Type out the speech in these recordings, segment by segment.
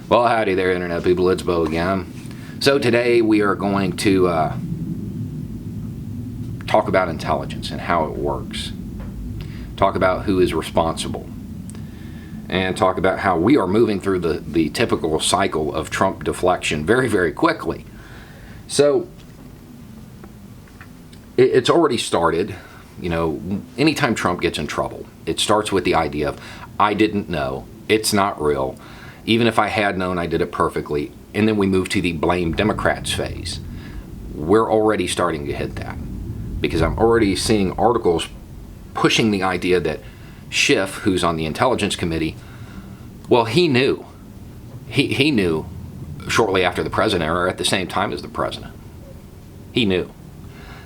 Well, howdy there, Internet people. It's Bo again. So today we are going to talk about intelligence and how it works. Talk about who is responsible. And talk about how we are moving through the typical cycle of Trump deflection very, very quickly. So it's already started. You know, anytime Trump gets in trouble, it starts with the idea of, I didn't know, it's not real. Even if I had known, I did it perfectly. And then we move to the blame Democrats phase. We're already starting to hit that because I'm already seeing articles pushing the idea that Schiff, who's on the Intelligence Committee, well, he knew. He knew shortly after the president or at the same time as the president. He knew.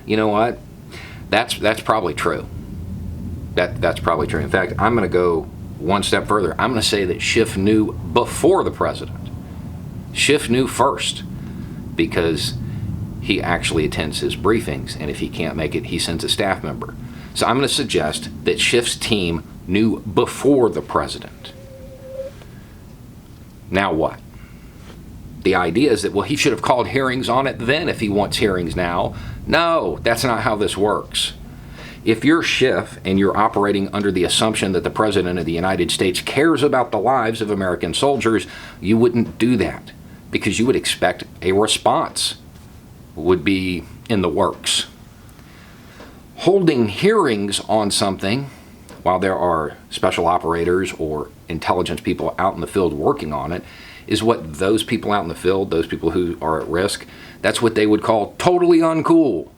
You know what? That's probably true. That's probably true. In fact, I'm going to go one step further. I'm going to say that Schiff knew before the president. Schiff knew first because he actually attends his briefings, and if he can't make it, he sends a staff member. So I'm going to suggest that Schiff's team knew before the president. Now what? The idea is that, well, he should have called hearings on it then if he wants hearings now. No, that's not how this works. If you're Schiff and you're operating under the assumption that the President of the United States cares about the lives of American soldiers, you wouldn't do that because you would expect a response would be in the works. Holding hearings on something while there are special operators or intelligence people out in the field working on it is what those people out in the field, those people who are at risk, that's what they would call totally uncool.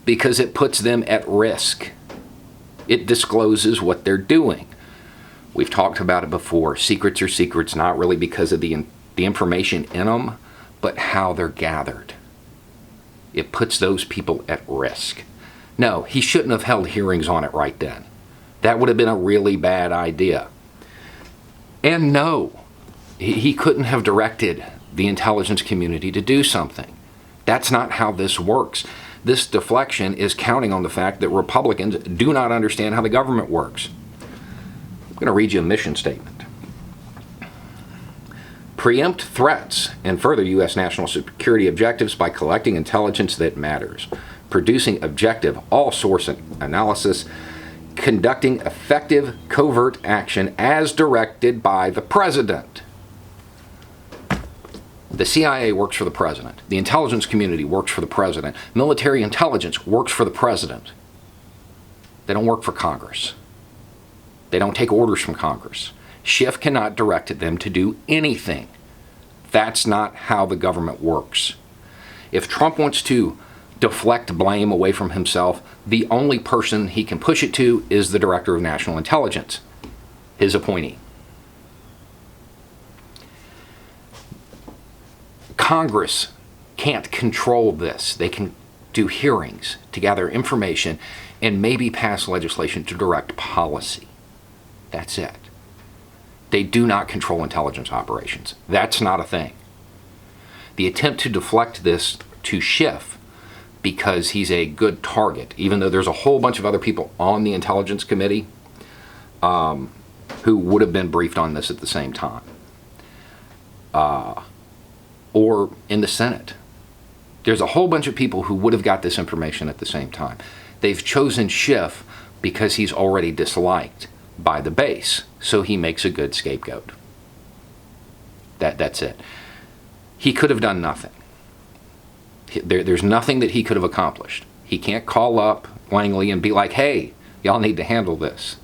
Because it puts them at risk. It discloses what they're doing. We've talked about it before. Secrets are secrets, not really because of the information in them, but how they're gathered. It puts those people at risk. No, he shouldn't have held hearings on it right then. That would have been a really bad idea. And no, he couldn't have directed the intelligence community to do something. That's not how this works. This deflection is counting on the fact that Republicans do not understand how the government works. I'm going to read you a mission statement. Preempt threats and further U.S. national security objectives by collecting intelligence that matters, producing objective all-source analysis, conducting effective covert action as directed by the President. The CIA works for the president. The intelligence community works for the president. Military intelligence works for the president. They don't work for Congress. They don't take orders from Congress. Schiff cannot direct them to do anything. That's not how the government works. If Trump wants to deflect blame away from himself, the only person he can push it to is the Director of National Intelligence, his appointee. Congress can't control this. They can do hearings to gather information and maybe pass legislation to direct policy. That's it. They do not control intelligence operations. That's not a thing. The attempt to deflect this to Schiff because he's a good target, even though there's a whole bunch of other people on the Intelligence Committee who would have been briefed on this at the same time. Or in the Senate. There's a whole bunch of people who would have got this information at the same time. They've chosen Schiff because he's already disliked by the base, so he makes a good scapegoat. That's it. He could have done nothing. There's nothing that he could have accomplished. He can't call up Langley and be like, hey, y'all need to handle this.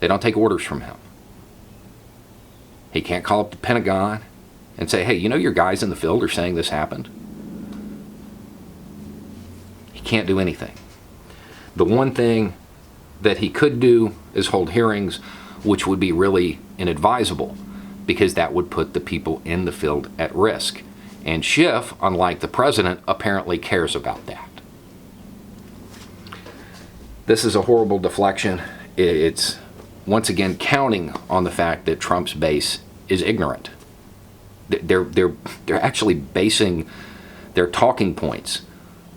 They don't take orders from him. He can't call up the Pentagon and say, hey, you know your guys in the field are saying this happened? He can't do anything. The one thing that he could do is hold hearings, which would be really inadvisable because that would put the people in the field at risk. And Schiff, unlike the president, apparently cares about that. This is a horrible deflection. It's once again counting on the fact that Trump's base is ignorant. They're actually basing their talking points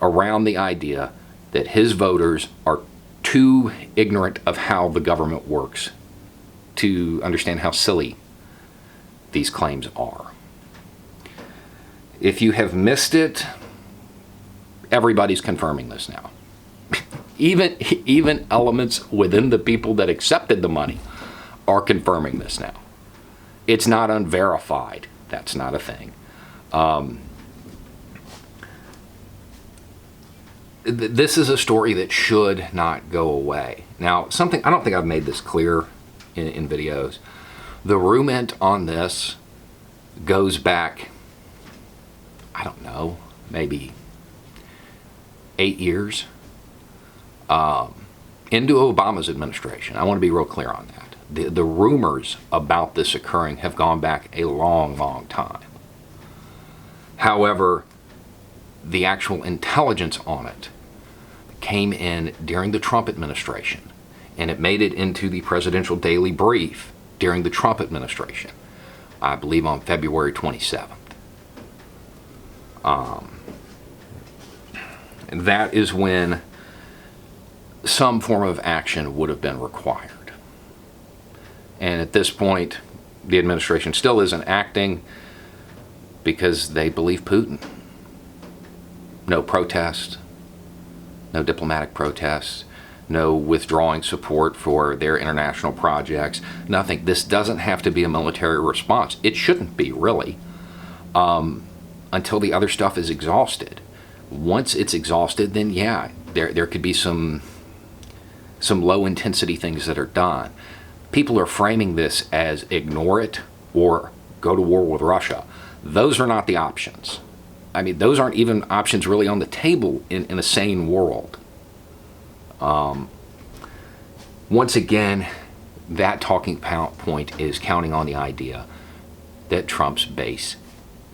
around the idea that his voters are too ignorant of how the government works to understand how silly these claims are. If you have missed it, everybody's confirming this now. Even elements within the people that accepted the money are confirming this now. It's not unverified. That's not a thing. This is a story that should not go away. Now, something, I don't think I've made this clear in videos. The rumant on this goes back, I don't know, maybe 8 years into Obama's administration. I want to be real clear on that. The rumors about this occurring have gone back a long, long time. However, the actual intelligence on it came in during the Trump administration, and it made it into the presidential daily brief during the Trump administration, I believe on February 27th. And that is when some form of action would have been required. And at this point, the administration still isn't acting because they believe Putin. No protest, no diplomatic protests, no withdrawing support for their international projects, nothing. This doesn't have to be a military response. It shouldn't be, really, until the other stuff is exhausted. Once it's exhausted, then yeah, there could be some low-intensity things that are done. People are framing this as ignore it or go to war with Russia. Those are not the options. I mean, those aren't even options really on the table in a sane world. Once again, that talking point is counting on the idea that Trump's base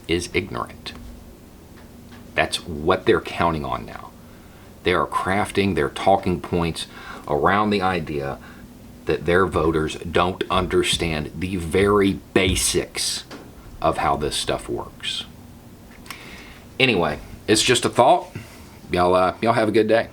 is ignorant. That's what they're counting on now. They are crafting their talking points around the idea that their voters don't understand the very basics of how this stuff works. Anyway, it's just a thought. Y'all have a good day.